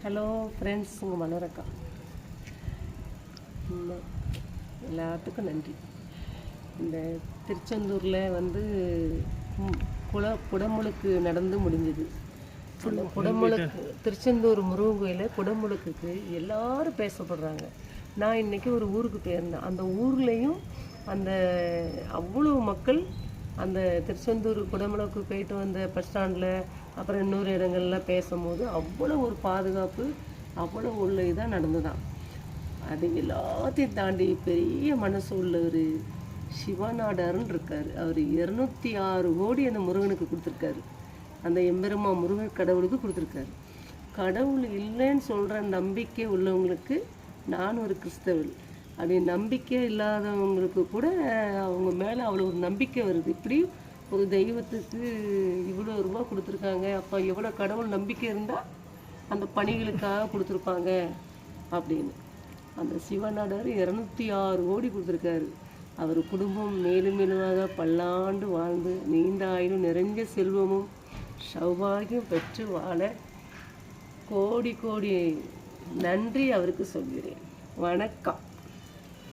Hello friends, உங்கள் மலரக்கா. எல்லாத்துக்கும் நன்றி. இந்த திருச்செந்தூரில் வந்து குடமுழுக்கு நடந்து முடிஞ்சுது. அந்த குடமுழுக்கு திருச்செந்தூர் முருகன் கோயிலில் குடமுழுக்குக்கு எல்லாரும் பேசப்படுறாங்க. நான் இன்றைக்கி ஒரு ஊருக்கு போயிருந்தேன். அந்த ஊர்லேயும் அந்த அவ்வளோ மக்கள் அந்த திருச்செந்தூர் குடமுழுக்கு போயிட்டு வந்த பஸ் ஸ்டாண்டில் அப்புறம் இன்னொரு இடங்கள்லாம் பேசும்போது அவ்வளோ ஒரு பாதுகாப்பு, அவ்வளோ உள்ள இதாக நடந்துதான். அது எல்லாத்தையும் தாண்டி பெரிய மனசு உள்ள ஒரு சிவநாடாருன்னு இருக்கார். அவர் 206 கோடி அந்த முருகனுக்கு கொடுத்துருக்காரு. அந்த எம்பெருமா முருகன் கடவுளுக்கு கொடுத்துருக்காரு. கடவுள் இல்லைன்னு சொல்கிற நம்பிக்கை உள்ளவங்களுக்கு, நான் ஒரு கிறிஸ்தவள், அப்படி நம்பிக்கை இல்லாதவங்களுக்கு கூட அவங்க மேலே அவ்வளோ ஒரு நம்பிக்கை வருது. இப்படி ஒரு தெய்வத்துக்கு இவ்வளோ ரூபா கொடுத்துருக்காங்க, அப்போ எவ்வளோ கடவுள் நம்பிக்கை இருந்தால் அந்த பணிகளுக்காக கொடுத்துருப்பாங்க அப்படின்னு. அந்த சிவநாடார் 206 கோடி கொடுத்துருக்காரு. அவர் குடும்பம் மேலும் மேலுமாக பல்லாண்டு வாழ்ந்து நீண்ட ஆயுளும் நிறைஞ்ச செல்வமும் சௌபாகியம் பெற்று வாழ கோடி கோடி நன்றி அவருக்கு சொல்கிறேன். வணக்கம்.